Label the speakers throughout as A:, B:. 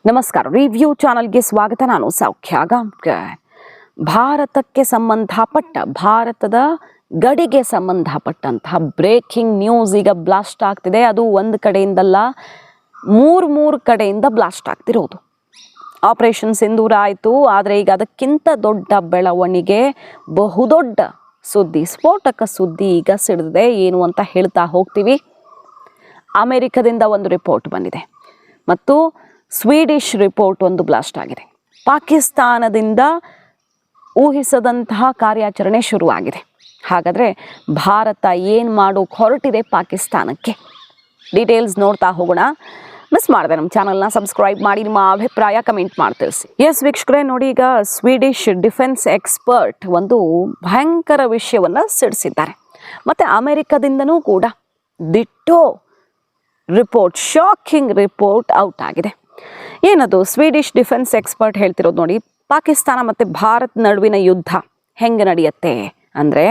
A: ನಮಸ್ಕಾರ. ರಿವ್ಯೂ ಚಾನಲ್ಗೆ ಸ್ವಾಗತ. ನಾನು ಸೌಖ್ಯ ಗಾಂವ್ಕರ್. ಭಾರತಕ್ಕೆ ಸಂಬಂಧಪಟ್ಟ ಭಾರತದ ಗಡಿಗೆ ಸಂಬಂಧಪಟ್ಟಂತಹ ಬ್ರೇಕಿಂಗ್ ನ್ಯೂಸ್ ಈಗ ಬ್ಲಾಸ್ಟ್ ಆಗ್ತಿದೆ. ಅದು ಒಂದು ಕಡೆಯಿಂದಲ್ಲ, ಮೂರು ಕಡೆಯಿಂದ ಬ್ಲಾಸ್ಟ್ ಆಗ್ತಿರೋದು. ಆಪರೇಷನ್ ಸಿಂಧೂರ ಆಯಿತು, ಆದರೆ ಈಗ ಅದಕ್ಕಿಂತ ದೊಡ್ಡ ಬೆಳವಣಿಗೆ, ಬಹುದೊಡ್ಡ ಸುದ್ದಿ, ಸ್ಫೋಟಕ ಸುದ್ದಿ ಈಗ ಸಿಡಿದಿದೆ. ಏನು ಅಂತ ಹೇಳ್ತಾ ಹೋಗ್ತೀವಿ. ಅಮೆರಿಕದಿಂದ ಒಂದು ರಿಪೋರ್ಟ್ ಬಂದಿದೆ ಮತ್ತು ಸ್ವೀಡಿಷ್ ರಿಪೋರ್ಟ್ ಒಂದು ಬ್ಲಾಸ್ಟ್ ಆಗಿದೆ. ಪಾಕಿಸ್ತಾನದಿಂದ ಊಹಿಸದಂತಹ ಕಾರ್ಯಾಚರಣೆ ಶುರುವಾಗಿದೆ. ಹಾಗಾದರೆ ಭಾರತ ಏನು ಮಾಡೋಕೆ ಹೊರಟಿದೆ ಪಾಕಿಸ್ತಾನಕ್ಕೆ? ಡೀಟೇಲ್ಸ್ ನೋಡ್ತಾ ಹೋಗೋಣ. ಮಿಸ್ ಮಾಡಿದೆ ನಮ್ಮ ಚಾನಲ್ನ ಸಬ್ಸ್ಕ್ರೈಬ್ ಮಾಡಿ, ನಿಮ್ಮ ಅಭಿಪ್ರಾಯ ಕಮೆಂಟ್ ಮಾಡಿ ತಿಳಿಸಿ. ಎಸ್ ವೀಕ್ಷಕರೇ, ನೋಡಿ, ಈಗ ಸ್ವೀಡಿಷ್ ಡಿಫೆನ್ಸ್ ಎಕ್ಸ್ಪರ್ಟ್ ಒಂದು ಭಯಂಕರ ವಿಷಯವನ್ನು ಸಿಡಿಸಿದ್ದಾರೆ. ಮತ್ತು ಅಮೆರಿಕದಿಂದನೂ ಕೂಡ ದಿಟ್ಟೋ ರಿಪೋರ್ಟ್, ಶಾಕಿಂಗ್ ರಿಪೋರ್ಟ್ ಔಟ್ ಆಗಿದೆ. ಏನದು? ಸ್ವೀಡಿಷ್ ಡಿಫೆನ್ಸ್ ಎಕ್ಸ್ಪರ್ಟ್ ಹೇಳ್ತಿರೋದು ನೋಡಿ, ಪಾಕಿಸ್ತಾನ ಮತ್ತು ಭಾರತ ನಡುವಿನ ಯುದ್ಧ ಹೆಂಗೆ ನಡೆಯುತ್ತೆ ಅಂದರೆ,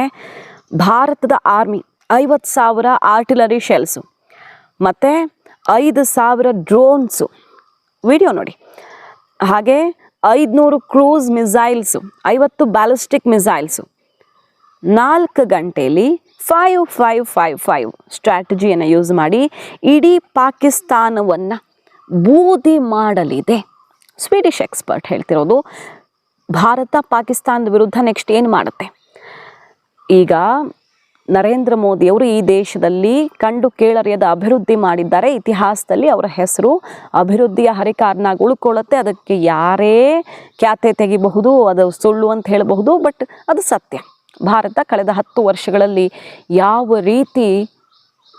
A: ಭಾರತದ ಆರ್ಮಿ 50,000 ಆರ್ಟಿಲರಿ ಶೆಲ್ಸು ಮತ್ತು 5,000 ಡ್ರೋನ್ಸು, ವಿಡಿಯೋ ನೋಡಿ, ಹಾಗೆ 500 ಕ್ರೂಸ್ ಮಿಸೈಲ್ಸು, 50 ಬ್ಯಾಲಿಸ್ಟಿಕ್ ಮಿಸೈಲ್ಸು, 4 ಗಂಟೆಯಲ್ಲಿ 5-5-5-5 ಸ್ಟ್ರಾಟಜಿಯನ್ನು ಯೂಸ್ ಮಾಡಿ ಇಡೀ ಪಾಕಿಸ್ತಾನವನ್ನು ಬೂದಿ ಮಾಡಲಿದೆ. ಸ್ವೀಡಿಷ್ ಎಕ್ಸ್ಪರ್ಟ್ ಹೇಳ್ತಿರೋದು. ಭಾರತ ಪಾಕಿಸ್ತಾನದ ವಿರುದ್ಧ ನೆಕ್ಸ್ಟ್ ಏನು ಮಾಡುತ್ತೆ? ಈಗ ನರೇಂದ್ರ ಮೋದಿಯವರು ಈ ದೇಶದಲ್ಲಿ ಕಂಡು ಕೇಳರಿಯದ ಅಭಿವೃದ್ಧಿ ಮಾಡಿದ್ದಾರೆ. ಇತಿಹಾಸದಲ್ಲಿ ಅವರ ಹೆಸರು ಅಭಿವೃದ್ಧಿಯ ಹರಿಕಾರನಾಗಿ ಉಳ್ಕೊಳ್ಳುತ್ತೆ. ಅದಕ್ಕೆ ಯಾರೇ ಖ್ಯಾತೆ ತೆಗಿಬಹುದು, ಅದು ಸುಳ್ಳು ಅಂತ ಹೇಳಬಹುದು, ಬಟ್ ಅದು ಸತ್ಯ. ಭಾರತ ಕಳೆದ 10 ವರ್ಷಗಳಲ್ಲಿ ಯಾವ ರೀತಿ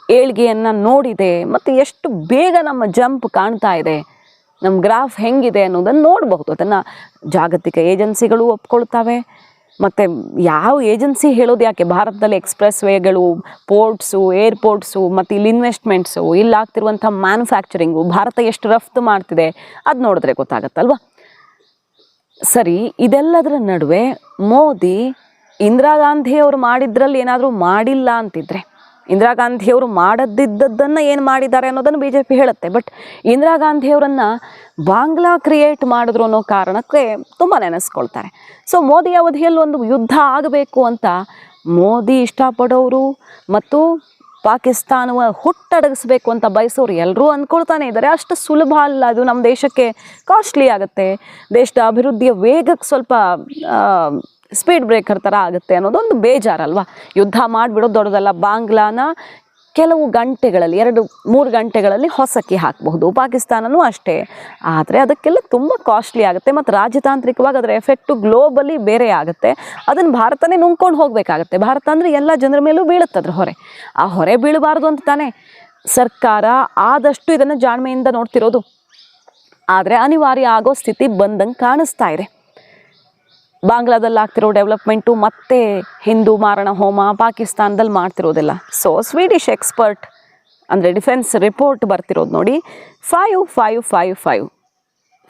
A: ಏಳ್ಗೆಯನ್ನು ನೋಡಿದೆ ಮತ್ತು ಎಷ್ಟು ಬೇಗ ನಮ್ಮ ಜಂಪ್ ಕಾಣ್ತಾ ಇದೆ, ನಮ್ಮ ಗ್ರಾಫ್ ಹೆಂಗಿದೆ ಅನ್ನೋದನ್ನು ನೋಡಬಹುದು. ಅದನ್ನು ಜಾಗತಿಕ ಏಜೆನ್ಸಿಗಳು ಒಪ್ಕೊಳ್ತವೆ. ಮತ್ತು ಯಾವ ಏಜೆನ್ಸಿ ಹೇಳೋದು ಯಾಕೆ, ಭಾರತದಲ್ಲಿ ಎಕ್ಸ್ಪ್ರೆಸ್ ವೇಗಳು, ಪೋರ್ಟ್ಸು, ಏರ್ಪೋರ್ಟ್ಸು ಮತ್ತು ಇಲ್ಲಿ ಇನ್ವೆಸ್ಟ್ಮೆಂಟ್ಸು, ಇಲ್ಲಾಗ್ತಿರುವಂಥ ಮ್ಯಾನುಫ್ಯಾಕ್ಚರಿಂಗು, ಭಾರತ ಎಷ್ಟು ರಫ್ತು ಮಾಡ್ತಿದೆ ಅದು ನೋಡಿದ್ರೆ ಗೊತ್ತಾಗತ್ತಲ್ವ. ಸರಿ, ಇದೆಲ್ಲದರ ನಡುವೆ ಮೋದಿ ಇಂದಿರಾ ಗಾಂಧಿಯವರು ಮಾಡಿದ್ರಲ್ಲಿ ಏನಾದರೂ ಮಾಡಿಲ್ಲ ಅಂತಿದ್ರೆ, ಇಂದಿರಾ ಗಾಂಧಿಯವರು ಮಾಡದಿದ್ದದ್ದನ್ನು ಏನು ಮಾಡಿದ್ದಾರೆ ಅನ್ನೋದನ್ನು BJP ಹೇಳುತ್ತೆ. ಬಟ್ ಇಂದಿರಾ ಗಾಂಧಿಯವರನ್ನು ಬಾಂಗ್ಲಾ ಕ್ರಿಯೇಟ್ ಮಾಡಿದ್ರು ಅನ್ನೋ ಕಾರಣಕ್ಕೆ ತುಂಬ ನೆನೆಸ್ಕೊಳ್ತಾರೆ. ಸೊ ಮೋದಿ ಅವಧಿಯಲ್ಲಿ ಒಂದು ಯುದ್ಧ ಆಗಬೇಕು ಅಂತ ಮೋದಿ ಇಷ್ಟಪಡೋರು ಮತ್ತು ಪಾಕಿಸ್ತಾನವ ಹುಟ್ಟಡಗಿಸ್ಬೇಕು ಅಂತ ಬಯಸೋರು ಎಲ್ಲರೂ ಅಂದ್ಕೊಳ್ತಾನೆ ಇದ್ದಾರೆ. ಅಷ್ಟು ಸುಲಭ ಅಲ್ಲ, ಅದು ನಮ್ಮ ದೇಶಕ್ಕೆ ಕಾಸ್ಟ್ಲಿ ಆಗುತ್ತೆ, ದೇಶದ ಅಭಿವೃದ್ಧಿಯ ವೇಗಕ್ಕೆ ಸ್ವಲ್ಪ ಸ್ಪೀಡ್ ಬ್ರೇಕರ್ ಥರ ಆಗುತ್ತೆ ಅನ್ನೋದೊಂದು ಬೇಜಾರಲ್ವಾ. ಯುದ್ಧ ಮಾಡಿಬಿಡೋದು ದೊಡ್ಡದಲ್ಲ. ಬಾಂಗ್ಲಾನ ಕೆಲವು ಗಂಟೆಗಳಲ್ಲಿ, 2-3 ಗಂಟೆಗಳಲ್ಲಿ ಹೊಸಕಿ ಹಾಕಬಹುದು. ಪಾಕಿಸ್ತಾನನೂ ಅಷ್ಟೇ. ಆದರೆ ಅದಕ್ಕೆಲ್ಲ ತುಂಬ ಕಾಸ್ಟ್ಲಿ ಆಗುತ್ತೆ ಮತ್ತು ರಾಜತಾಂತ್ರಿಕವಾಗಿ ಅದರ ಎಫೆಕ್ಟು ಗ್ಲೋಬಲಿ ಬೇರೆ ಆಗುತ್ತೆ. ಅದನ್ನು ಭಾರತನೇ ನುಂಗ್ಕೊಂಡು ಹೋಗಬೇಕಾಗತ್ತೆ. ಭಾರತ ಅಂದರೆ ಎಲ್ಲ ಜನರ ಮೇಲೂ ಬೀಳುತ್ತೆ ಅದ್ರ ಹೊರೆ. ಆ ಹೊರೆ ಬೀಳಬಾರ್ದು ಅಂತ ತಾನೇ ಸರ್ಕಾರ ಆದಷ್ಟು ಇದನ್ನು ಜಾಣ್ಮೆಯಿಂದ ನೋಡ್ತಿರೋದು. ಆದರೆ ಅನಿವಾರ್ಯ ಆಗೋ ಸ್ಥಿತಿ ಬಂದಂಗೆ ಕಾಣಿಸ್ತಾ ಇದೆ. ಬಾಂಗ್ಲಾದಲ್ಲಿ ಆಗ್ತಿರೋ ಡೆವಲಪ್ಮೆಂಟು ಮತ್ತು ಹಿಂದೂ ಮಾರಣ ಹೋಮ ಪಾಕಿಸ್ತಾನದಲ್ಲಿ ಮಾಡ್ತಿರೋದಿಲ್ಲ. ಸೊ ಸ್ವೀಡಿಷ್ ಎಕ್ಸ್ಪರ್ಟ್ ಅಂದರೆ ಡಿಫೆನ್ಸ್ ರಿಪೋರ್ಟ್ ಬರ್ತಿರೋದು ನೋಡಿ, 5-5-5-5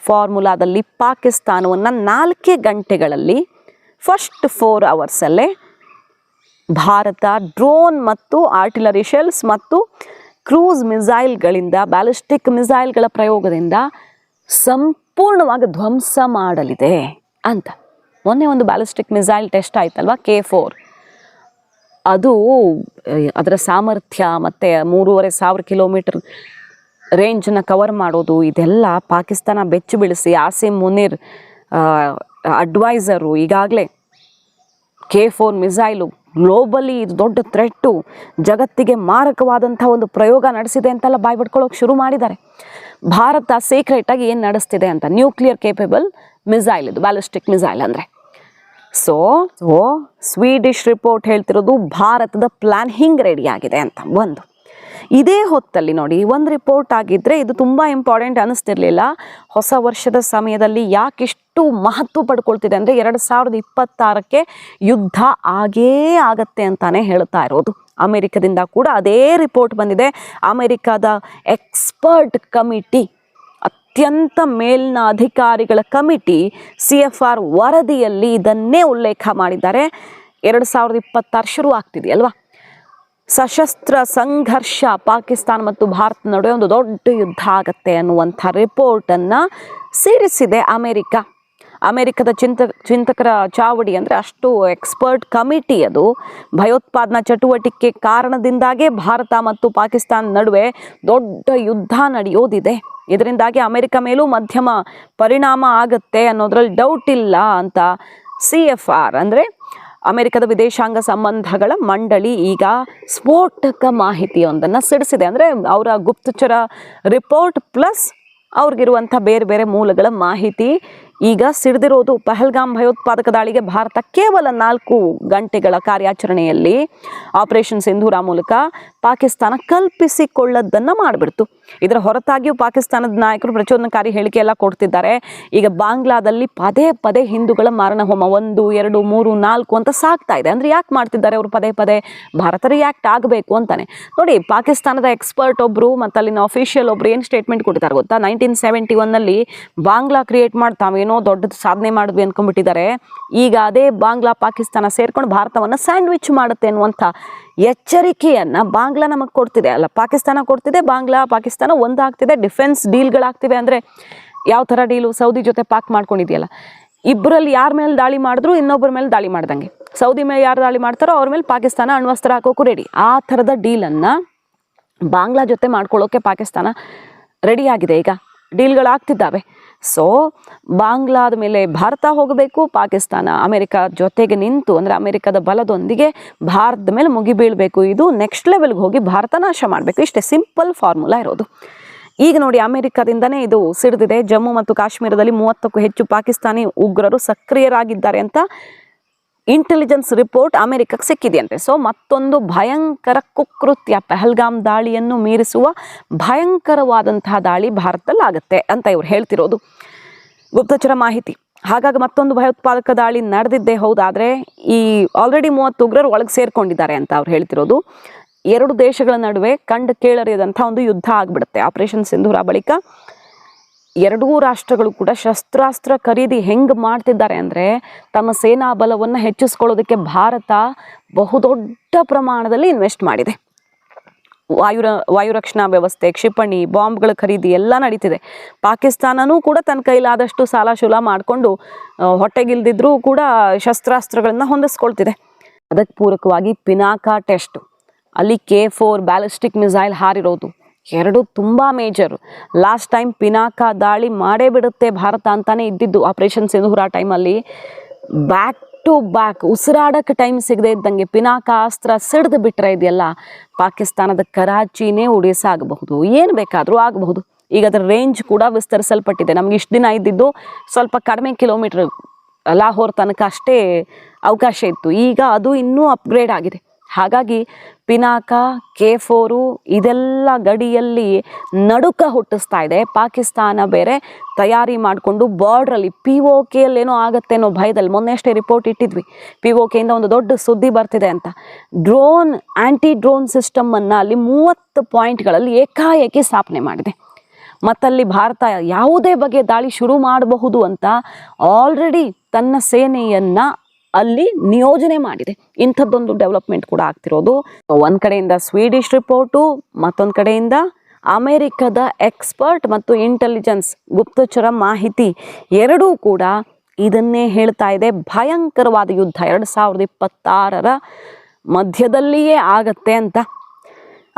A: ಫಾರ್ಮುಲಾದಲ್ಲಿ ಪಾಕಿಸ್ತಾನವನ್ನು 4 ಗಂಟೆಗಳಲ್ಲಿ, ಫಸ್ಟ್ 4 ಅವರ್ಸಲ್ಲೇ ಭಾರತ ಡ್ರೋನ್ ಮತ್ತು ಆರ್ಟಿಲರಿ ಶೆಲ್ಸ್ ಮತ್ತು ಕ್ರೂಸ್ ಮಿಸೈಲ್ಗಳಿಂದ, ಬ್ಯಾಲಿಸ್ಟಿಕ್ ಮಿಸೈಲ್ಗಳ ಪ್ರಯೋಗದಿಂದ ಸಂಪೂರ್ಣವಾಗಿ ಧ್ವಂಸ ಮಾಡಲಿದೆ ಅಂತ. ಮೊನ್ನೆ ಒಂದು ಬ್ಯಾಲಿಸ್ಟಿಕ್ ಮಿಸೈಲ್ ಟೆಸ್ಟ್ ಆಯ್ತಲ್ವ, K4. ಅದು ಅದರ ಸಾಮರ್ಥ್ಯ ಮತ್ತು 3,500 ಕಿಲೋಮೀಟರ್ ರೇಂಜನ್ನು ಕವರ್ ಮಾಡೋದು, ಇದೆಲ್ಲ ಪಾಕಿಸ್ತಾನ ಬೆಚ್ಚು ಬೀಳಿಸಿ ಆಸಿಮ್ ಮುನೀರ್ ಅಡ್ವೈಸರು ಈಗಾಗಲೇ K4 ಮಿಸೈಲು ಗ್ಲೋಬಲಿ ಇದು ದೊಡ್ಡ ಥ್ರೆಟ್ಟು, ಜಗತ್ತಿಗೆ ಮಾರಕವಾದಂಥ ಒಂದು ಪ್ರಯೋಗ ನಡೆಸಿದೆ ಅಂತೆಲ್ಲ ಬಾಯ್ ಬಿಡ್ಕೊಳ್ಳೋಕೆ ಶುರು ಮಾಡಿದ್ದಾರೆ. ಭಾರತ ಸೀಕ್ರೆಟಾಗಿ ಏನು ನಡೆಸ್ತಿದೆ ಅಂತ, ನ್ಯೂಕ್ಲಿಯರ್ ಕೇಪಬಲ್ ಮಿಸೈಲ್ ಇದು, ಬ್ಯಾಲಿಸ್ಟಿಕ್ ಮಿಸೈಲ್ ಅಂದರೆ. ಸೊ ಸ್ವೀಡಿಷ್ ರಿಪೋರ್ಟ್ ಹೇಳ್ತಿರೋದು ಭಾರತದ ಪ್ಲ್ಯಾನ್ ಹಿಂಗೆ ರೆಡಿ ಆಗಿದೆ ಅಂತ. ಒಂದು ಇದೇ ಹೊತ್ತಲ್ಲಿ ನೋಡಿ, ಒಂದು ರಿಪೋರ್ಟ್ ಆಗಿದ್ದರೆ ಇದು ತುಂಬ ಇಂಪಾರ್ಟೆಂಟ್ ಅನ್ನಿಸ್ತಿರ್ಲಿಲ್ಲ. ಹೊಸ ವರ್ಷದ ಸಮಯದಲ್ಲಿ ಯಾಕಿಷ್ಟು ಮಹತ್ವ ಪಡ್ಕೊಳ್ತಿದೆ ಅಂದರೆ, 2026ಕ್ಕೆ ಯುದ್ಧ ಆಗೇ ಆಗತ್ತೆ ಅಂತಾನೆ ಹೇಳ್ತಾ ಇರೋದು. ಅಮೆರಿಕದಿಂದ ಕೂಡ ಅದೇ ರಿಪೋರ್ಟ್ ಬಂದಿದೆ. ಅಮೆರಿಕದ ಎಕ್ಸ್ಪರ್ಟ್ ಕಮಿಟಿ, ಅತ್ಯಂತ ಮೇಲಿನ ಅಧಿಕಾರಿಗಳ ಕಮಿಟಿ CFR ವರದಿಯಲ್ಲಿ ಇದನ್ನೇ ಉಲ್ಲೇಖ ಮಾಡಿದ್ದಾರೆ. 2026 ಶುರು ಆಗ್ತಿದೆಯಲ್ವಾ. ಸಶಸ್ತ್ರ ಸಂಘರ್ಷ ಪಾಕಿಸ್ತಾನ ಮತ್ತು ಭಾರತ ನಡುವೆ ಒಂದು ದೊಡ್ಡ ಯುದ್ಧ ಆಗತ್ತೆ ಅನ್ನುವಂಥ ರಿಪೋರ್ಟನ್ನು ಸೇರಿಸಿದೆ ಅಮೆರಿಕದ ಚಿಂತಕರ ಚಾವಡಿ ಅಂದರೆ ಅಷ್ಟು ಎಕ್ಸ್ಪರ್ಟ್ ಕಮಿಟಿ ಅದು. ಭಯೋತ್ಪಾದನಾ ಚಟುವಟಿಕೆ ಕಾರಣದಿಂದಾಗೇ ಭಾರತ ಮತ್ತು ಪಾಕಿಸ್ತಾನ ನಡುವೆ ದೊಡ್ಡ ಯುದ್ಧ ನಡೆಯೋದಿದೆ. ಇದರಿಂದಾಗಿ ಅಮೆರಿಕ ಮೇಲೂ ಮಧ್ಯಮ ಪರಿಣಾಮ ಆಗತ್ತೆ ಅನ್ನೋದ್ರಲ್ಲಿ ಡೌಟ್ ಇಲ್ಲ ಅಂತ CFR ಅಂದರೆ ಅಮೆರಿಕದ ವಿದೇಶಾಂಗ ಸಂಬಂಧಗಳ ಮಂಡಳಿ ಈಗ ಸ್ಫೋಟಕ ಮಾಹಿತಿಯೊಂದನ್ನು ಸಿಡಿಸಿದೆ. ಅಂದರೆ ಅವರ ಗುಪ್ತಚರ ರಿಪೋರ್ಟ್ ಪ್ಲಸ್ ಅವ್ರಿಗಿರುವಂಥ ಬೇರೆ ಬೇರೆ ಮೂಲಗಳ ಮಾಹಿತಿ ಈಗ ಸಿಡಿದಿರೋದು. ಪಹಲ್ಗಾಮ್ ಭಯೋತ್ಪಾದಕ ದಾಳಿಗೆ ಭಾರತ ಕೇವಲ 4 ಗಂಟೆಗಳ ಕಾರ್ಯಾಚರಣೆಯಲ್ಲಿ ಆಪರೇಷನ್ ಸಿಂಧೂರ ಮೂಲಕ ಪಾಕಿಸ್ತಾನ ಕಲ್ಪಿಸಿಕೊಳ್ಳದ್ದನ್ನು ಮಾಡಿಬಿಡ್ತು. ಇದರ ಹೊರತಾಗಿಯೂ ಪಾಕಿಸ್ತಾನದ ನಾಯಕರು ಪ್ರಚೋದನಕಾರಿ ಹೇಳಿಕೆ ಎಲ್ಲ ಕೊಡ್ತಿದ್ದಾರೆ. ಈಗ ಬಾಂಗ್ಲಾದಲ್ಲಿ ಪದೇ ಪದೇ ಹಿಂದೂಗಳ ಮಾರಣ ಹೋಮ 1, 2, 3, 4 ಅಂತ ಸಾಗ್ತಾ ಇದೆ. ಅಂದರೆ ಯಾಕೆ ಮಾಡ್ತಿದ್ದಾರೆ ಅವರು ಪದೇ ಪದೇ? ಭಾರತ ರಿಯಾಕ್ಟ್ ಆಗಬೇಕು ಅಂತಾನೆ. ನೋಡಿ, ಪಾಕಿಸ್ತಾನದ ಎಕ್ಸ್ಪರ್ಟ್ ಒಬ್ಬರು ಮತ್ತು ಅಲ್ಲಿನ ಅಫಿಷಿಯಲ್ ಒಬ್ರು ಏನು ಸ್ಟೇಟ್ಮೆಂಟ್ ಕೊಟ್ಟಿದ್ದಾರೆ ಗೊತ್ತಾ? 1971ನಲ್ಲಿ ಬಾಂಗ್ಲಾ ಕ್ರಿಯೇಟ್ ಮಾಡ್ತಾವೇನೋ ದೊಡ್ಡ ಸಾಧನೆ ಮಾಡಿದ್ವಿ ಅಂದ್ಕೊಂಡ್ಬಿಟ್ಟಿದ್ದಾರೆ. ಈಗ ಅದೇ ಬಾಂಗ್ಲಾ ಪಾಕಿಸ್ತಾನ ಸೇರ್ಕೊಂಡು ಭಾರತವನ್ನು ಸ್ಯಾಂಡ್ವಿಚ್ ಮಾಡುತ್ತೆ ಅನ್ನುವಂಥ ಎಚ್ಚರಿಕೆಯನ್ನು ಬಾಂಗ್ಲಾ ನಮಗೆ ಕೊಡ್ತಿದೆ. ಅಲ್ಲ, ಪಾಕಿಸ್ತಾನ ಕೊಡ್ತಿದೆ. ಬಾಂಗ್ಲಾ ಪಾಕಿಸ್ತಾನ ಒಂದಾಗ್ತಿದೆ. ಡಿಫೆನ್ಸ್ ಡೀಲ್ಗಳಾಗ್ತಿವೆ. ಅಂದರೆ ಯಾವ ಥರ ಡೀಲು? ಸೌದಿ ಜೊತೆ ಪಾಕ್ ಮಾಡ್ಕೊಂಡಿದೆಯಲ್ಲ, ಇಬ್ಬರಲ್ಲಿ ಯಾರ ಮೇಲೆ ದಾಳಿ ಮಾಡಿದ್ರು ಇನ್ನೊಬ್ಬರ ಮೇಲೆ ದಾಳಿ ಮಾಡ್ದಂಗೆ. ಸೌದಿ ಮೇಲೆ ಯಾರು ದಾಳಿ ಮಾಡ್ತಾರೋ ಅವ್ರ ಮೇಲೆ ಪಾಕಿಸ್ತಾನ ಅಣ್ವಸ್ತ್ರ ಹಾಕೋಕ್ಕೂ ರೆಡಿ. ಆ ಥರದ ಡೀಲನ್ನು ಬಾಂಗ್ಲಾ ಜೊತೆ ಮಾಡ್ಕೊಳ್ಳೋಕೆ ಪಾಕಿಸ್ತಾನ ರೆಡಿಯಾಗಿದೆ. ಈಗ ಡೀಲ್ಗಳಾಗ್ತಿದ್ದಾವೆ. ಸೊ ಬಾಂಗ್ಲಾದ ಮೇಲೆ ಭಾರತ ಹೋಗಬೇಕು, ಪಾಕಿಸ್ತಾನ ಅಮೆರಿಕ ಜೊತೆಗೆ ನಿಂತು ಅಂದರೆ ಅಮೆರಿಕದ ಬಲದೊಂದಿಗೆ ಭಾರತದ ಮೇಲೆ ಮುಗಿಬೀಳಬೇಕು. ಇದು ನೆಕ್ಸ್ಟ್ ಲೆವೆಲ್ಗೆ ಹೋಗಿ ಭಾರತ ನಾಶ ಮಾಡಬೇಕು. ಇಷ್ಟೇ ಸಿಂಪಲ್ ಫಾರ್ಮುಲಾ ಇರೋದು. ಈಗ ನೋಡಿ, ಅಮೆರಿಕದಿಂದನೇ ಇದು ಸಿಡಿದಿದೆ. ಜಮ್ಮು ಮತ್ತು ಕಾಶ್ಮೀರದಲ್ಲಿ 30ಕ್ಕೂ ಹೆಚ್ಚು ಪಾಕಿಸ್ತಾನಿ ಉಗ್ರರು ಸಕ್ರಿಯರಾಗಿದ್ದಾರೆ ಅಂತ ಇಂಟೆಲಿಜೆನ್ಸ್ ರಿಪೋರ್ಟ್ ಅಮೆರಿಕಕ್ಕೆ ಸಿಕ್ಕಿದೆಯಂತೆ. ಸೊ ಮತ್ತೊಂದು ಭಯಂಕರ ಕುಕೃತ್ಯ, ಪಹಲ್ಗಾಮ್ ದಾಳಿಯನ್ನು ಮೀರಿಸುವ ಭಯಂಕರವಾದಂತಹ ದಾಳಿ ಭಾರತದಲ್ಲಿ ಆಗುತ್ತೆ ಅಂತ ಇವ್ರು ಹೇಳ್ತಿರೋದು ಗುಪ್ತಚರ ಮಾಹಿತಿ. ಹಾಗಾಗಿ ಮತ್ತೊಂದು ಭಯೋತ್ಪಾದಕ ದಾಳಿ ನಡೆದಿದ್ದೇ ಹೌದಾದರೆ ಈ ಆಲ್ರೆಡಿ 30 ಉಗ್ರರು ಒಳಗೆ ಸೇರ್ಕೊಂಡಿದ್ದಾರೆ ಅಂತ ಅವ್ರು ಹೇಳ್ತಿರೋದು. 2 ದೇಶಗಳ ನಡುವೆ ಕಂಡು ಕೇಳರಿಯದಂಥ ಒಂದು ಯುದ್ಧ ಆಗಿಬಿಡುತ್ತೆ. ಆಪರೇಷನ್ ಸಿಂಧೂರ ಬಳಿಕ 2 ರಾಷ್ಟ್ರಗಳು ಕೂಡ ಶಸ್ತ್ರಾಸ್ತ್ರ ಖರೀದಿ ಹೆಂಗೆ ಮಾಡ್ತಿದ್ದಾರೆ ಅಂದರೆ, ತಮ್ಮ ಸೇನಾ ಬಲವನ್ನು ಹೆಚ್ಚಿಸ್ಕೊಳ್ಳೋದಕ್ಕೆ ಭಾರತ ಬಹುದೊಡ್ಡ ಪ್ರಮಾಣದಲ್ಲಿ ಇನ್ವೆಸ್ಟ್ ಮಾಡಿದೆ. ವಾಯುರಕ್ಷಣಾ ವ್ಯವಸ್ಥೆ, ಕ್ಷಿಪಣಿ, ಬಾಂಬ್ಗಳ ಖರೀದಿ ಎಲ್ಲ ನಡೀತಿದೆ. ಪಾಕಿಸ್ತಾನನೂ ಕೂಡ ತನ್ನ ಕೈಲಾದಷ್ಟು ಸಾಲ ಶೂಲ ಮಾಡಿಕೊಂಡು ಹೊಟ್ಟೆಗಿಲ್ದಿದ್ರೂ ಕೂಡ ಶಸ್ತ್ರಾಸ್ತ್ರಗಳನ್ನು ಹೊಂದಿಸ್ಕೊಳ್ತಿದೆ. ಅದಕ್ಕೆ ಪೂರಕವಾಗಿ ಪಿನಾಕಾ ಟೆಸ್ಟ್, ಅಲ್ಲಿ K4 ಬ್ಯಾಲಿಸ್ಟಿಕ್ ಮಿಸೈಲ್ ಹಾರಿರೋದು 2 ತುಂಬ ಮೇಜರು. ಲಾಸ್ಟ್ ಟೈಮ್ ಪಿನಾಕಾ ದಾಳಿ ಮಾಡೇ ಬಿಡುತ್ತೆ ಭಾರತ ಅಂತಾನೆ ಇದ್ದಿದ್ದು. ಆಪರೇಷನ್ ಸಿಂಧೂರ ಟೈಮಲ್ಲಿ ಬ್ಯಾಕ್ ಟು ಬ್ಯಾಕ್ ಉಸಿರಾಡಕ್ಕೆ ಟೈಮ್ ಸಿಗದೆ ಇದ್ದಂಗೆ ಪಿನಾಕಾ ಅಸ್ತ್ರ ಸಿಡಿದು ಬಿಟ್ಟರೆ ಇದೆಯಲ್ಲ, ಪಾಕಿಸ್ತಾನದ ಕರಾಚಿನೇ ಉಡಿಸಾಗಬಹುದು, ಏನು ಬೇಕಾದರೂ ಆಗಬಹುದು. ಈಗ ಅದರ ರೇಂಜ್ ಕೂಡ ವಿಸ್ತರಿಸಲ್ಪಟ್ಟಿದೆ. ನಮ್ಗೆ ಇಷ್ಟು ದಿನ ಇದ್ದಿದ್ದು ಸ್ವಲ್ಪ ಕಡಿಮೆ ಕಿಲೋಮೀಟ್ರ್, ಲಾಹೋರ್ ತನಕ ಅಷ್ಟೇ ಅವಕಾಶ ಇತ್ತು. ಈಗ ಅದು ಇನ್ನೂ ಅಪ್ಗ್ರೇಡ್ ಆಗಿದೆ. ಹಾಗಾಗಿ ಪಿನಾಕಾ, K4 ಇದೆಲ್ಲ ಗಡಿಯಲ್ಲಿ ನಡುಕ ಹುಟ್ಟಿಸ್ತಾ ಇದೆ. ಪಾಕಿಸ್ತಾನ ಬೇರೆ ತಯಾರಿ ಮಾಡಿಕೊಂಡು ಬಾರ್ಡ್ರಲ್ಲಿ POKಯಲ್ಲೇನೋ ಆಗುತ್ತೆ ಅನ್ನೋ ಭಯದಲ್ಲಿ ಮೊನ್ನೆ ಅಷ್ಟೇ ರಿಪೋರ್ಟ್ ಇಟ್ಟಿದ್ವಿ. POKಯಿಂದ ಒಂದು ದೊಡ್ಡ ಸುದ್ದಿ ಬರ್ತಿದೆ ಅಂತ. ಡ್ರೋನ್, ಆ್ಯಂಟಿ ಡ್ರೋನ್ ಸಿಸ್ಟಮನ್ನು ಅಲ್ಲಿ 30 ಪಾಯಿಂಟ್ಗಳಲ್ಲಿ ಏಕಾಏಕಿ ಸ್ಥಾಪನೆ ಮಾಡಿದೆ. ಮತ್ತಲ್ಲಿ ಭಾರತ ಯಾವುದೇ ಬಗೆಯ ದಾಳಿ ಶುರು ಮಾಡಬಹುದು ಅಂತ ಆಲ್ರೆಡಿ ತನ್ನ ಸೇನೆಯನ್ನು ಅಲ್ಲಿ ನಿಯೋಜನೆ ಮಾಡಿದೆ. ಇಂಥದ್ದೊಂದು ಡೆವಲಪ್ಮೆಂಟ್ ಕೂಡ ಆಗ್ತಿರೋದು. ಒಂದು ಕಡೆಯಿಂದ ಸ್ವೀಡಿಷ್ ರಿಪೋರ್ಟು, ಮತ್ತೊಂದು ಕಡೆಯಿಂದ ಅಮೆರಿಕದ ಎಕ್ಸ್ಪರ್ಟ್ ಮತ್ತು ಇಂಟೆಲಿಜೆನ್ಸ್ ಗುಪ್ತಚರ ಮಾಹಿತಿ ಎರಡೂ ಕೂಡ ಇದನ್ನೇ ಹೇಳ್ತಾ ಇದೆ. ಭಯಂಕರವಾದ ಯುದ್ಧ 2026ರ ಮಧ್ಯದಲ್ಲಿಯೇ ಆಗತ್ತೆ ಅಂತ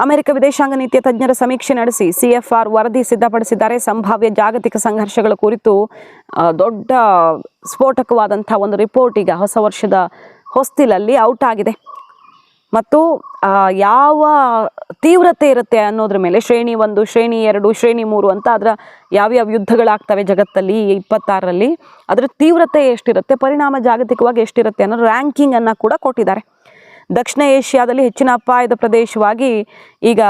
A: ಅಮೆರಿಕ ವಿದೇಶಾಂಗ ನೀತಿಯ ತಜ್ಞರ ಸಮೀಕ್ಷೆ ನಡೆಸಿ CFR ವರದಿ ಸಿದ್ಧಪಡಿಸಿದ್ದಾರೆ. ಸಂಭಾವ್ಯ ಜಾಗತಿಕ ಸಂಘರ್ಷಗಳ ಕುರಿತು ದೊಡ್ಡ ಸ್ಫೋಟಕವಾದಂಥ ಒಂದು ರಿಪೋರ್ಟ್ ಈಗ ಹೊಸ ವರ್ಷದ ಹೊಸ್ತಿಲಲ್ಲಿ ಔಟ್ ಆಗಿದೆ. ಮತ್ತು ಯಾವ ತೀವ್ರತೆ ಇರುತ್ತೆ ಅನ್ನೋದ್ರ ಮೇಲೆ ಶ್ರೇಣಿ 1, ಶ್ರೇಣಿ 2, ಶ್ರೇಣಿ 3 ಅಂತ ಅದರ ಯಾವ್ಯಾವ ಯುದ್ಧಗಳಾಗ್ತವೆ ಜಗತ್ತಲ್ಲಿ 26ರಲ್ಲಿ, ಅದರ ತೀವ್ರತೆ ಎಷ್ಟಿರುತ್ತೆ, ಪರಿಣಾಮ ಜಾಗತಿಕವಾಗಿ ಎಷ್ಟಿರುತ್ತೆ ಅನ್ನೋ ರ್ಯಾಂಕಿಂಗನ್ನು ಕೂಡ ಕೊಟ್ಟಿದ್ದಾರೆ. ದಕ್ಷಿಣ ಏಷ್ಯಾದಲ್ಲಿ ಹೆಚ್ಚಿನ ಅಪಾಯದ ಪ್ರದೇಶವಾಗಿ ಈಗ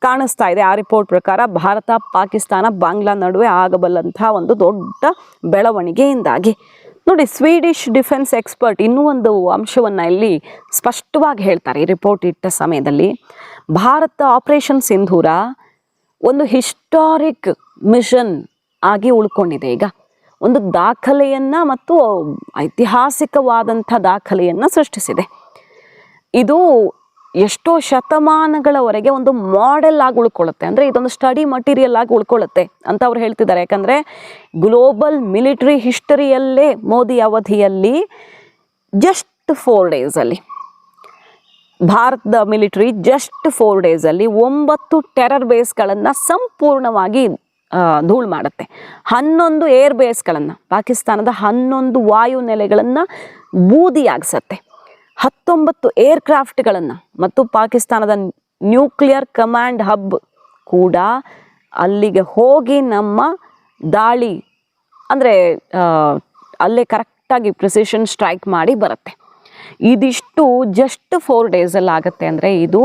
A: ಕಾಣಿಸ್ತಾ ಇದೆ. ಆ ರಿಪೋರ್ಟ್ ಪ್ರಕಾರ ಭಾರತ, ಪಾಕಿಸ್ತಾನ, ಬಾಂಗ್ಲಾ ನಡುವೆ ಆಗಬಲ್ಲಂಥ ಒಂದು ದೊಡ್ಡ ಬೆಳವಣಿಗೆಯಿಂದಾಗಿ. ನೋಡಿ, ಸ್ವೀಡಿಷ್ ಡಿಫೆನ್ಸ್ ಎಕ್ಸ್ಪರ್ಟ್ ಇನ್ನೂ ಒಂದು ಅಂಶವನ್ನು ಇಲ್ಲಿ ಸ್ಪಷ್ಟವಾಗಿ ಹೇಳ್ತಾರೆ. ಈ ರಿಪೋರ್ಟ್ ಇಟ್ಟ ಸಮಯದಲ್ಲಿ ಭಾರತ ಆಪರೇಷನ್ ಸಿಂಧೂರ ಒಂದು ಹಿಸ್ಟಾರಿಕ್ ಮಿಷನ್ ಆಗಿ ಉಳ್ಕೊಂಡಿದೆ. ಈಗ ಒಂದು ದಾಖಲೆಯನ್ನು ಮತ್ತು ಐತಿಹಾಸಿಕವಾದಂಥ ದಾಖಲೆಯನ್ನು ಸೃಷ್ಟಿಸಿದೆ. ಇದು ಎಷ್ಟೋ ಶತಮಾನಗಳವರೆಗೆ ಒಂದು ಮಾಡೆಲ್ ಆಗಿ ಉಳ್ಕೊಳ್ಳುತ್ತೆ, ಅಂದರೆ ಇದೊಂದು ಸ್ಟಡಿ ಮಟೀರಿಯಲ್ ಆಗಿ ಉಳ್ಕೊಳ್ಳುತ್ತೆ ಅಂತ ಅವ್ರು ಹೇಳ್ತಿದ್ದಾರೆ. ಯಾಕಂದರೆ ಗ್ಲೋಬಲ್ ಮಿಲಿಟರಿ ಹಿಸ್ಟರಿಯಲ್ಲೇ ಮೋದಿ ಅವಧಿಯಲ್ಲಿ ಜಸ್ಟ್ 4 ಡೇಸಲ್ಲಿ ಭಾರತದ ಮಿಲಿಟರಿ ಜಸ್ಟ್ 4 ಡೇಸಲ್ಲಿ 9 ಟೆರರ್ ಬೇಸ್ಗಳನ್ನು ಸಂಪೂರ್ಣವಾಗಿ ಧೂಳು ಮಾಡುತ್ತೆ. 11 ಏರ್ ಬೇಸ್ಗಳನ್ನು, ಪಾಕಿಸ್ತಾನದ 11 ವಾಯು ನೆಲೆಗಳನ್ನು ಬೂದಿಯಾಗಿಸತ್ತೆ. 19 ಏರ್ಕ್ರಾಫ್ಟ್ಗಳನ್ನು ಮತ್ತು ಪಾಕಿಸ್ತಾನದ ನ್ಯೂಕ್ಲಿಯರ್ ಕಮಾಂಡ್ ಹಬ್ ಕೂಡ ಅಲ್ಲಿಗೆ ಹೋಗಿ ನಮ್ಮ ದಾಳಿ ಅಂದರೆ ಅಲ್ಲೇ ಕರೆಕ್ಟಾಗಿ ಪ್ರಿಸಿಷನ್ ಸ್ಟ್ರೈಕ್ ಮಾಡಿ ಬರುತ್ತೆ. ಇದಿಷ್ಟು ಜಸ್ಟ್ 4 ಡೇಸಲ್ಲಿ ಆಗುತ್ತೆ ಅಂದರೆ ಇದು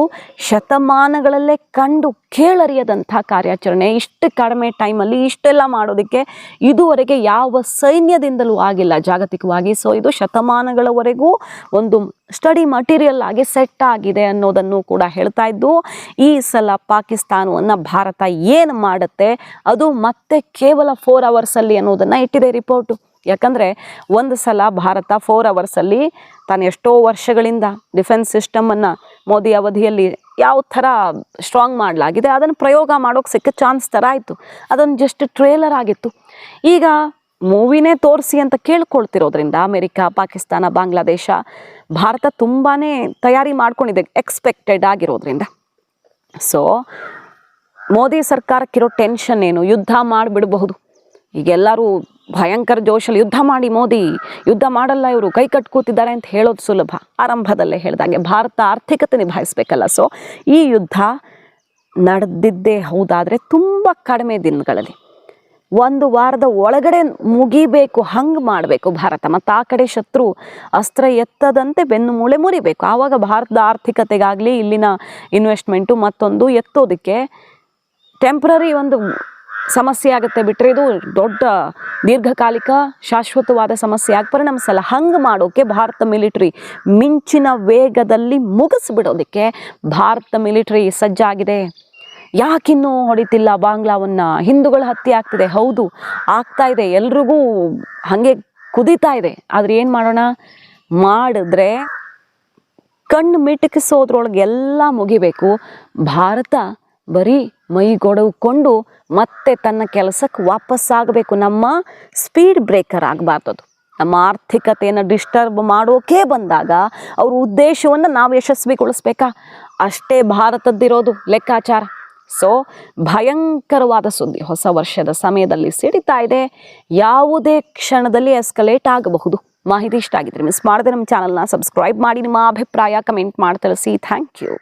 A: ಶತಮಾನಗಳಲ್ಲೇ ಕಂಡು ಕೇಳರಿಯದಂಥ ಕಾರ್ಯಾಚರಣೆ. ಇಷ್ಟು ಕಡಿಮೆ ಟೈಮಲ್ಲಿ ಇಷ್ಟೆಲ್ಲ ಮಾಡೋದಕ್ಕೆ ಇದುವರೆಗೆ ಯಾವ ಸೈನ್ಯದಿಂದಲೂ ಆಗಿಲ್ಲ ಜಾಗತಿಕವಾಗಿ. ಸೊ ಇದು ಶತಮಾನಗಳವರೆಗೂ ಒಂದು ಸ್ಟಡಿ ಮಟೀರಿಯಲ್ ಆಗಿ ಸೆಟ್ ಆಗಿದೆ ಅನ್ನೋದನ್ನು ಕೂಡ ಹೇಳ್ತಾ ಇದ್ದು. ಈ ಸಲ ಪಾಕಿಸ್ತಾನವನ್ನು ಭಾರತ ಏನು ಮಾಡುತ್ತೆ ಅದು ಮತ್ತೆ ಕೇವಲ 4 ಅವರ್ಸಲ್ಲಿ ಅನ್ನೋದನ್ನು ಇಟ್ಟಿದೆ ರಿಪೋರ್ಟು. ಯಾಕಂದರೆ ಒಂದು ಸಲ ಭಾರತ 4 ಅವರ್ಸಲ್ಲಿ ತಾನು ಎಷ್ಟೋ ವರ್ಷಗಳಿಂದ ಡಿಫೆನ್ಸ್ ಸಿಸ್ಟಮನ್ನು ಮೋದಿ ಅವಧಿಯಲ್ಲಿ ಯಾವ ಥರ ಸ್ಟ್ರಾಂಗ್ ಮಾಡಲಾಗಿದೆ ಅದನ್ನು ಪ್ರಯೋಗ ಮಾಡೋಕ್ಕೆ ಸಿಕ್ಕ ಚಾನ್ಸ್ ಥರ ಆಯಿತು. ಅದೊಂದು ಜಸ್ಟ್ ಟ್ರೇಲರ್ ಆಗಿತ್ತು. ಈಗ ಮೂವಿನೇ ತೋರಿಸಿ ಅಂತ ಕೇಳ್ಕೊಳ್ತಿರೋದ್ರಿಂದ ಅಮೆರಿಕ, ಪಾಕಿಸ್ತಾನ, ಬಾಂಗ್ಲಾದೇಶ, ಭಾರತ ತುಂಬಾ ತಯಾರಿ ಮಾಡ್ಕೊಂಡಿದೆ ಎಕ್ಸ್ಪೆಕ್ಟೆಡ್ ಆಗಿರೋದ್ರಿಂದ. ಸೊ ಮೋದಿ ಸರ್ಕಾರಕ್ಕಿರೋ ಟೆನ್ಷನ್ ಏನು, ಯುದ್ಧ ಮಾಡಿಬಿಡಬಹುದು. ಈಗೆಲ್ಲರೂ ಭಯಂಕರ ಜೋಶಲ್ಲಿ ಯುದ್ಧ ಮಾಡಿ ಮೋದಿ, ಯುದ್ಧ ಮಾಡಲ್ಲ ಇವರು, ಕೈ ಕಟ್ಕೋತಿದ್ದಾರೆ ಅಂತ ಹೇಳೋದು ಸುಲಭ. ಆರಂಭದಲ್ಲೇ ಹೇಳಿದಾಗೆ ಭಾರತ ಆರ್ಥಿಕತೆ ನಿಭಾಯಿಸಬೇಕಲ್ಲ. ಸೊ ಈ ಯುದ್ಧ ನಡೆದಿದ್ದೇ ಹೌದಾದರೆ ತುಂಬ ಕಡಿಮೆ ದಿನಗಳಲ್ಲಿ 1 ವಾರದ ಒಳಗಡೆ ಮುಗಿಬೇಕು, ಹಂಗೆ ಮಾಡಬೇಕು ಭಾರತ. ಮತ್ತು ಆ ಕಡೆ ಶತ್ರು ಅಸ್ತ್ರ ಎತ್ತದಂತೆ ಬೆನ್ನು ಮೂಳೆ ಮುರಿಬೇಕು. ಆವಾಗ ಭಾರತದ ಆರ್ಥಿಕತೆಗಾಗಲಿ ಇಲ್ಲಿನ ಇನ್ವೆಸ್ಟ್ಮೆಂಟು ಮತ್ತೊಂದು ಎತ್ತೋದಕ್ಕೆ ಟೆಂಪ್ರರಿ ಒಂದು ಸಮಸ್ಯೆ ಆಗುತ್ತೆ. ಬಿಟ್ಟರೆ ಇದು ದೊಡ್ಡ ದೀರ್ಘಕಾಲಿಕ ಶಾಶ್ವತವಾದ ಸಮಸ್ಯೆ ಆಗಿ ಪರಿಣಮಿಸಲ್ಲ. ಹಂಗೆ ಮಾಡೋಕ್ಕೆ ಭಾರತ ಮಿಲಿಟರಿ ಮಿಂಚಿನ ವೇಗದಲ್ಲಿ ಮುಗಿಸ್ಬಿಡೋದಕ್ಕೆ ಭಾರತ ಮಿಲಿಟರಿ ಸಜ್ಜಾಗಿದೆ. ಯಾಕಿನ್ನೂ ಹೊಡಿತಿಲ್ಲ ಬಾಂಗ್ಲಾವನ್ನು? ಹಿಂದೂಗಳ ಹತ್ಯೆ ಆಗ್ತಿದೆ, ಹೌದು ಆಗ್ತಾ ಇದೆ, ಎಲ್ರಿಗೂ ಹಾಗೆ ಕುದೀತಾ ಇದೆ. ಆದರೆ ಏನು ಮಾಡೋಣ, ಮಾಡಿದ್ರೆ ಕಣ್ಣು ಮಿಟಕಿಸೋದ್ರೊಳಗೆ ಎಲ್ಲ ಮುಗಿಬೇಕು. ಭಾರತ ಬರೀ ಮೈಗೊಡವುಕೊಂಡು ಮತ್ತೆ ತನ್ನ ಕೆಲಸಕ್ಕೆ ವಾಪಸ್ಸಾಗಬೇಕು. ನಮ್ಮ ಸ್ಪೀಡ್ ಬ್ರೇಕರ್ ಆಗಬಾರ್ದು. ನಮ್ಮ ಆರ್ಥಿಕತೆಯನ್ನು ಡಿಸ್ಟರ್ಬ್ ಮಾಡೋಕೆ ಬಂದಾಗ ಅವ್ರ ಉದ್ದೇಶವನ್ನು ನಾವು ಯಶಸ್ವಿಗೊಳಿಸ್ಬೇಕಾ? ಅಷ್ಟೇ ಭಾರತದ್ದಿರೋದು ಲೆಕ್ಕಾಚಾರ. ಸೊ ಭಯಂಕರವಾದ ಸುದ್ದಿ ಹೊಸ ವರ್ಷದ ಸಮಯದಲ್ಲಿ ಸಿಡಿತಾ ಇದೆ. ಯಾವುದೇ ಕ್ಷಣದಲ್ಲಿ ಎಸ್ಕಲೇಟ್ ಆಗಬಹುದು. ಮಾಹಿತಿ ಇಷ್ಟ ಆಗಿದ್ರೆ ಮಿಸ್ ಮಾಡದೆ ನಮ್ಮ ಚಾನಲ್ನ ಸಬ್ಸ್ಕ್ರೈಬ್ ಮಾಡಿ. ನಿಮ್ಮ ಅಭಿಪ್ರಾಯ ಕಮೆಂಟ್ ಮಾಡಿ ತಿಳಿಸಿ. Thank you.